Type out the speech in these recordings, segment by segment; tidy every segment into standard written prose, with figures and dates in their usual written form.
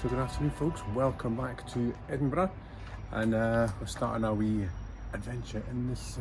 So good afternoon folks, welcome back to Edinburgh, and we're starting our wee adventure in this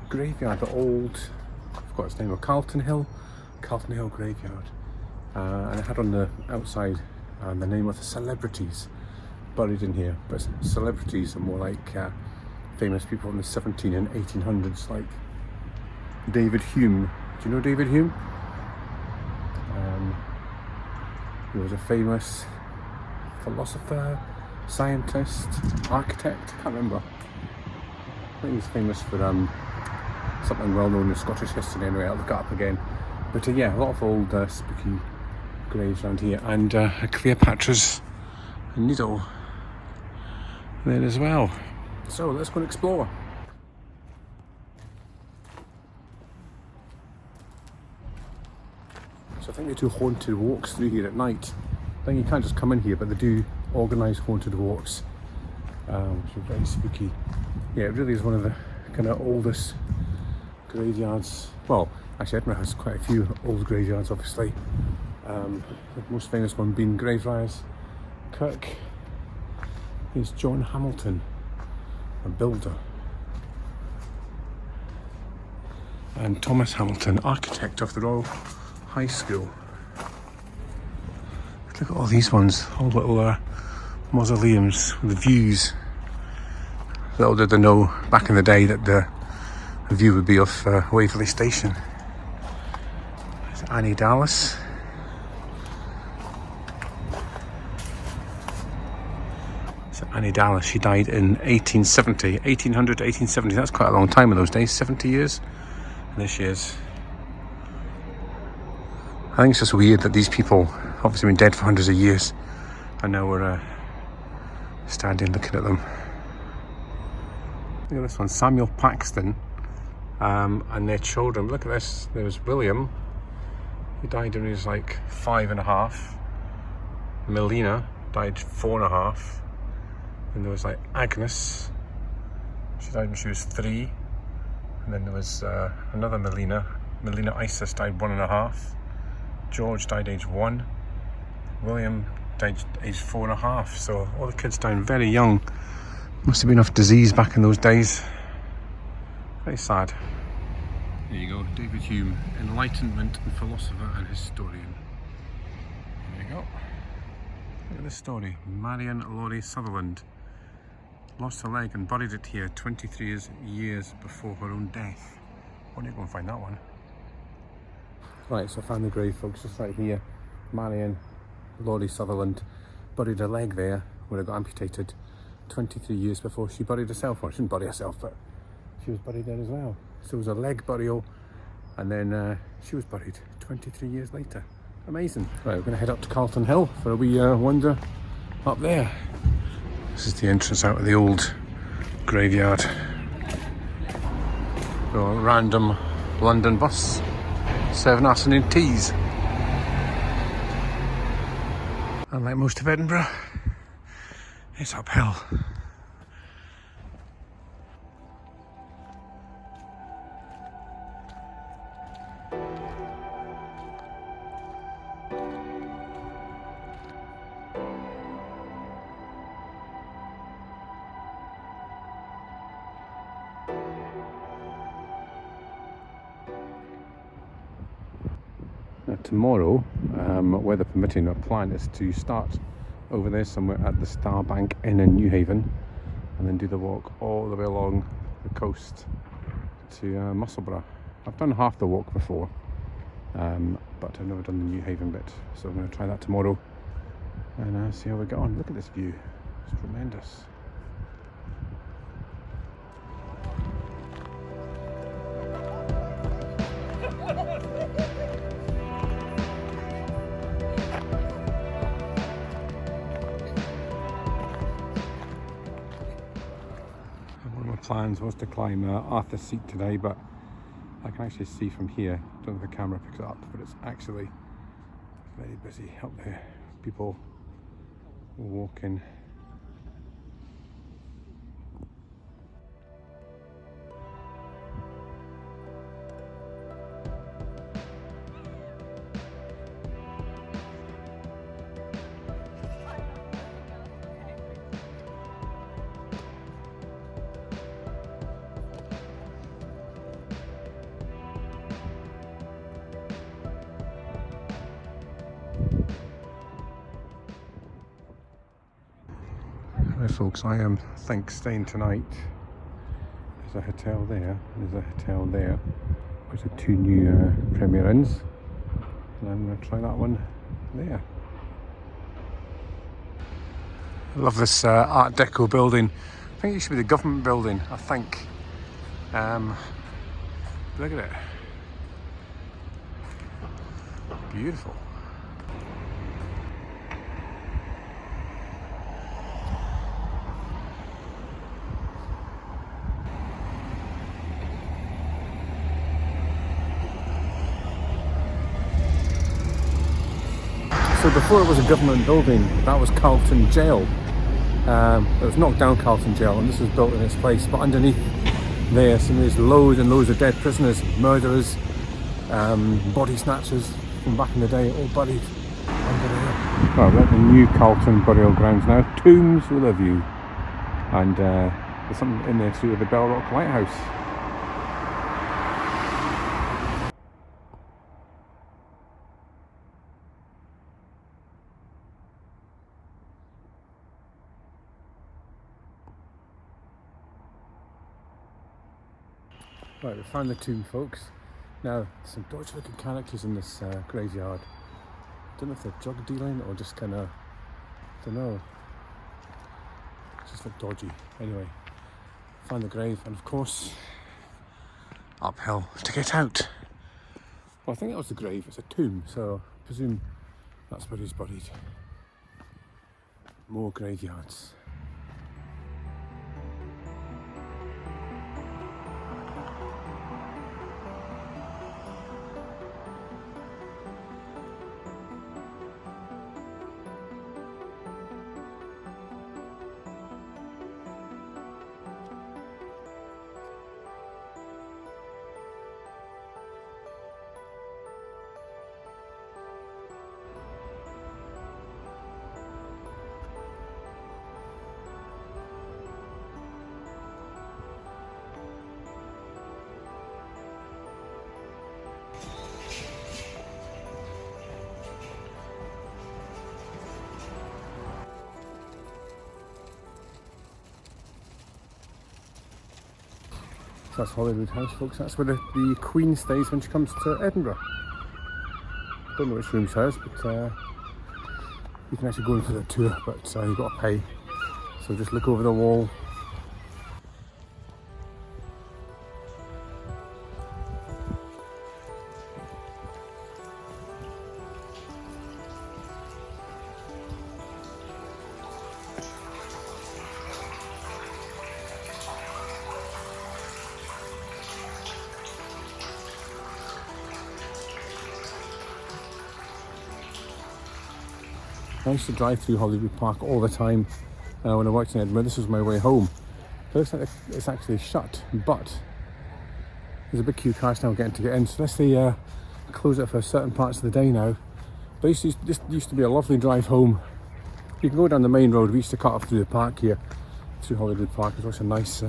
graveyard, the old, I forgot its name, of Carlton Hill graveyard, and it had on the outside the name of the celebrities buried in here, but celebrities are more like famous people in the 17 and 1800s, like David Hume. Do you know David Hume? He was a famous philosopher, scientist, architect, I can't remember. I think he's famous for something well known in Scottish history anyway, I'll look it up again. But yeah, a lot of old spooky graves around here, and a Cleopatra's needle there as well. So let's go and explore. So I think they do haunted walks through here at night. I think you can't just come in here, but they do organise haunted walks, which are very spooky. Yeah, it really is one of the kind of oldest graveyards. Well, actually Edinburgh has quite a few old graveyards, obviously. The most famous one being Greyfriars Kirk is John Hamilton, a builder, and Thomas Hamilton, architect of the Royal High School. Look at all these ones, all little mausoleums with views. Little did they know back in the day that the view would be off Waverley Station. There's Annie Dallas. So Annie Dallas, she died in 1800 to 1870. That's quite a long time in those days, 70 years. And there she is. I think it's just weird that these people, obviously been dead for hundreds of years, and now we're standing looking at them. Look at this one, Samuel Paxton, and their children. Look at this, there was William, he died when he was like 5.5. Melina died 4.5. And there was like Agnes, she died when she was 3. And then there was another Melina Isis died 1.5. George died age 1. William died age 4.5. So all the kids died very young. Must have been off disease back in those days. Very sad. There you go, David Hume, Enlightenment and philosopher and historian. There you go. Look at this story. Marion Laurie Sutherland lost her leg and buried it here 23 years before her own death. Why don't you go and find that one? Right, so I found the grave, folks, just right here. Marion Laurie Sutherland buried her leg there where it got amputated 23 years before she buried herself. Well, she didn't bury herself, but she was buried there as well. So it was a leg burial, and then she was buried 23 years later. Amazing. Right, we're going to head up to Carlton Hill for a wee wander up there. This is the entrance out of the old graveyard. So a random London bus. 7 afternoon teas. Unlike most of Edinburgh, it's uphill. Now tomorrow, weather permitting, our plan is to start over there somewhere at the Starbank Inn in Newhaven, and then do the walk all the way along the coast to Musselburgh. I've done half the walk before, but I've never done the Newhaven bit, so I'm going to try that tomorrow and see how we get on. Look at this view, it's tremendous. Plans was to climb Arthur's Seat today, but I can actually see from here, I don't know if the camera picks it up, but it's actually very busy up there. People walking. Right folks, I am think staying tonight. There's a hotel there, and there's a hotel there. There's the two new Premier Inns, and I'm going to try that one there. I love this Art Deco building. I think it should be the government building, I think. Look at it. Beautiful. So before it was a government building, that was Carlton Jail. It was knocked down Carlton Jail, and this was built in its place. But underneath there, there's loads and loads of dead prisoners, murderers, body snatchers from back in the day, all buried under there. Well, we're at the new Carlton burial grounds now. Tombs will love you. And there's something in there too with the Bell Rock Lighthouse. Right, we found the tomb, folks. Now, some dodgy looking characters in this graveyard. Don't know if they're drug dealing or just kind of, don't know. Just look dodgy. Anyway, found the grave, and of course, uphill to get out. Well, I think that was the grave. It's a tomb, so I presume that's where he's buried. More graveyards. So that's Holyrood House, folks. That's where the Queen stays when she comes to Edinburgh. Don't know which room's hers, but you can actually go in for the tour, but you've got to pay. So just look over the wall. I used to drive through Holyrood Park all the time when I worked in Edinburgh. This was my way home. It looks like it's actually shut, but there's a big queue of cars now getting to get in. So unless they close it for certain parts of the day now. But this used to be a lovely drive home. You can go down the main road. We used to cut off through the park here, through Holyrood Park. It's also a nice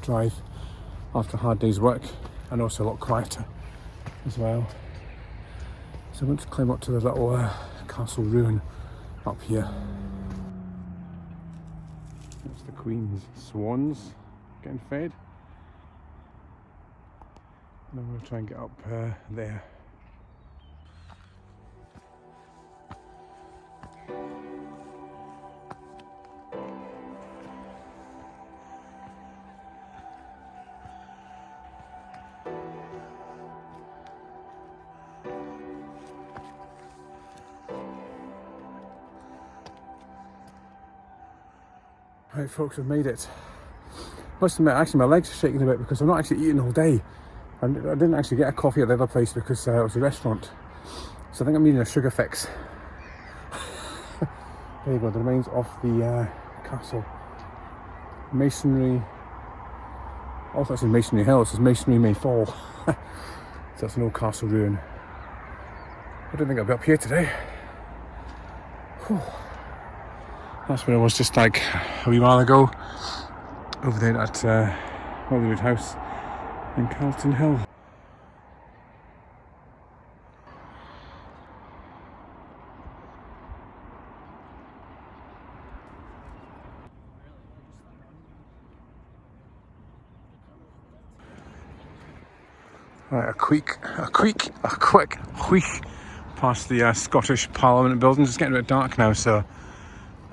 drive after a hard day's work, and also a lot quieter as well. So I want to climb up to the little castle ruin up here. That's the Queen's swans getting fed. And I'm going to try and get up there. Right folks, I've made it. Must admit, actually my legs are shaking a bit because I'm not actually eating all day. I didn't actually get a coffee at the other place because it was a restaurant. So I think I'm needing a sugar fix. There you go, the remains of the castle. Masonry. Also it's in Masonry Hill, it says Masonry may fall. So that's an old castle ruin. I don't think I'll be up here today. Whew. That's where I was just like a wee while ago, over there at Holyrood House in Calton Hill. Right, a quick wheek past the Scottish Parliament building. It's getting a bit dark now, so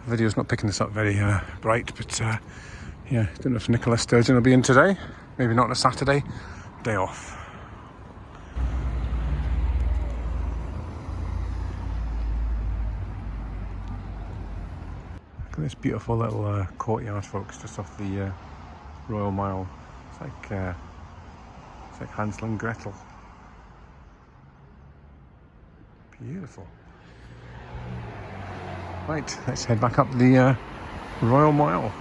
the video's not picking this up very bright, but yeah, don't know if Nicola Sturgeon will be in today. Maybe not on a Saturday, day off. Look at this beautiful little courtyard, folks, just off the Royal Mile. It's like Hansel and Gretel. Beautiful. Right, let's head back up the Royal Mile.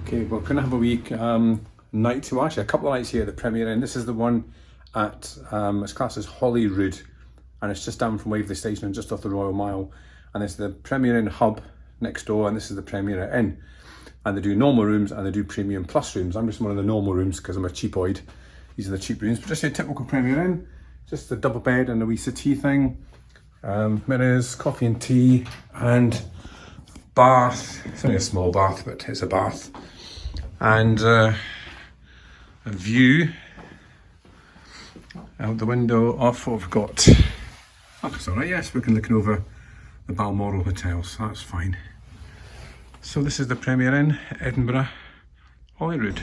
Okay, we're going to have a week night to watch. A couple of nights here at the Premier Inn. This is the one at, it's classed as Holyrood, and it's just down from Waverley Station and just off the Royal Mile. And it's the Premier Inn hub next door, and this is the Premier Inn. And they do normal rooms and they do premium plus rooms. I'm just one of the normal rooms because I'm a cheapoid. These are the cheap rooms, but just a typical Premier Inn. Just a double bed and a wee settee thing. Mirrors, coffee and tea, and bath. It's only a small bath, but it's a bath. And a view out the window of what we've got. Oh, that's all right, yes, we can look over the Balmoral Hotel, so that's fine. So this is the Premier Inn, Edinburgh, Holyrood.